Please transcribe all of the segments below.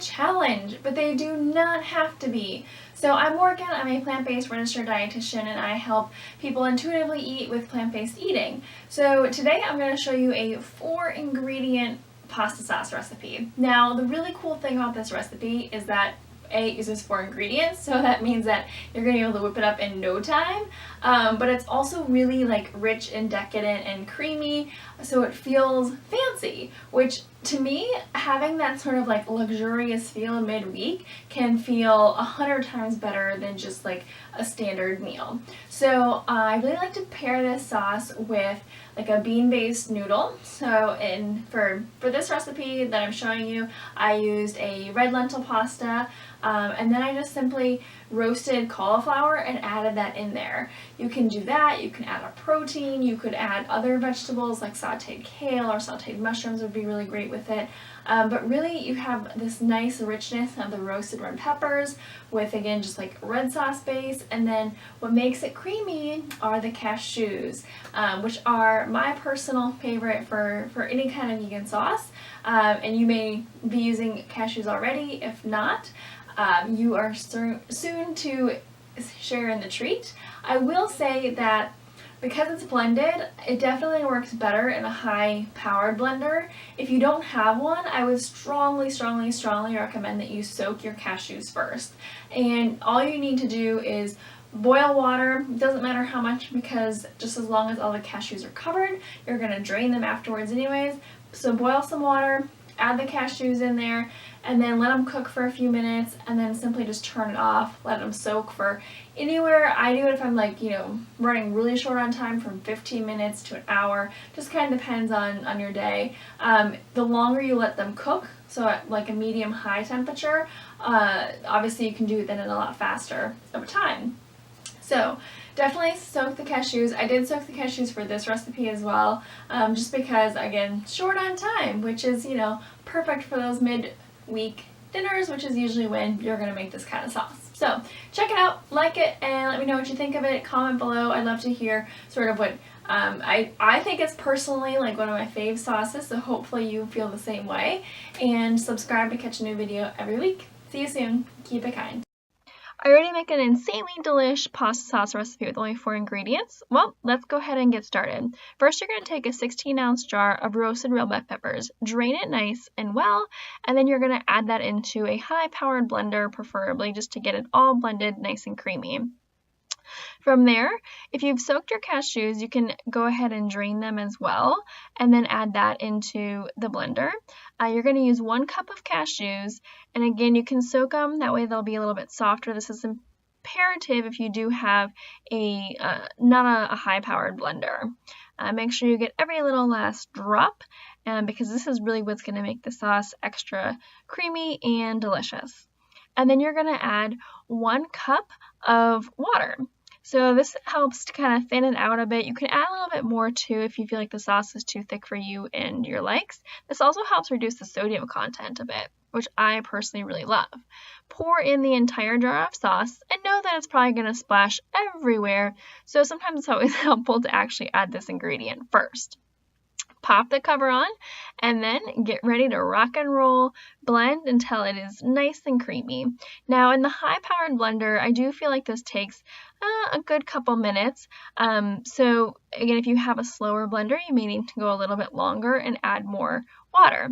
challenge, but they do not have to be. So I'm Morgan, I'm a plant-based registered dietitian, and I help people intuitively eat with plant-based eating. So today I'm going to show you a 4-ingredient pasta sauce recipe. Now the really cool thing about this recipe is that it uses 4 ingredients, so that means that you're going to be able to whip it up in no time, but it's also really like rich and decadent and creamy, so it feels fancy, which to me, having that sort of like luxurious feel midweek can feel 100 times better than just like a standard meal. So I really like to pair this sauce with like a bean-based noodle. So for this recipe that I'm showing you, I used a red lentil pasta, and then I just simply roasted cauliflower and added that in there. You can do that, you can add a protein, you could add other vegetables like sauteed kale or sauteed mushrooms would be really great with it. But really you have this nice richness of the roasted red peppers with, again, just like red sauce base, and then what makes it creamy are the cashews, which are my personal favorite for any kind of vegan sauce, and you may be using cashews already. If not, you are soon to share in the treat. I will say that because it's blended, it definitely works better in a high-powered blender. If you don't have one, I would strongly recommend that you soak your cashews first. And all you need to do is boil water. It doesn't matter how much, because just as long as all the cashews are covered, you're going to drain them afterwards anyways. So boil some water, add the cashews in there, and then let them cook for a few minutes, and then simply just turn it off, let them soak for anywhere. I do it if I'm like, running really short on time, from 15 minutes to an hour, just kind of depends on your day. The longer you let them cook, so at like a medium-high temperature, obviously you can do it then in a lot faster over time. So definitely soak the cashews. I did soak the cashews for this recipe as well, just because, again, short on time, which is, perfect for those mid-week dinners, which is usually when you're going to make this kind of sauce. So check it out, like it, and let me know what you think of it. Comment below. I'd love to hear sort of what I think it's personally like one of my fave sauces, so hopefully you feel the same way. And subscribe to catch a new video every week. See you soon. Keep it kind. I already make an insanely delish pasta sauce recipe with only 4 ingredients. Well, let's go ahead and get started. First, you're going to take a 16-ounce jar of roasted real red peppers, drain it nice and well, and then you're going to add that into a high-powered blender, preferably, just to get it all blended nice and creamy. From there, if you've soaked your cashews, you can go ahead and drain them as well, and then add that into the blender. You're going to use 1 cup of cashews, and again, you can soak them, that way they'll be a little bit softer. This is imperative if you do have not a high-powered blender. Make sure you get every little last drop, because this is really what's going to make the sauce extra creamy and delicious. And then you're going to add 1 cup of water. So this helps to kind of thin it out a bit. You can add a little bit more too if you feel like the sauce is too thick for you and your likes. This also helps reduce the sodium content a bit, which I personally really love. Pour in the entire jar of sauce, and know that it's probably going to splash everywhere, so sometimes it's always helpful to actually add this ingredient first. Pop the cover on, and then get ready to rock and roll. Blend until it is nice and creamy. Now, in the high-powered blender, I do feel like this takes a good couple minutes. So again, if you have a slower blender, you may need to go a little bit longer and add more water.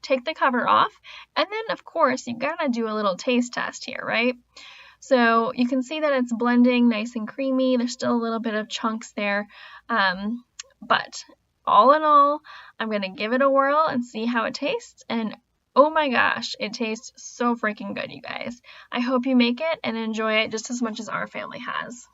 Take the cover off, and then of course you gotta do a little taste test here, right? So you can see that it's blending nice and creamy. There's still a little bit of chunks there, but all in all, I'm going to give it a whirl and see how it tastes, and oh my gosh, it tastes so freaking good, you guys. I hope you make it and enjoy it just as much as our family has.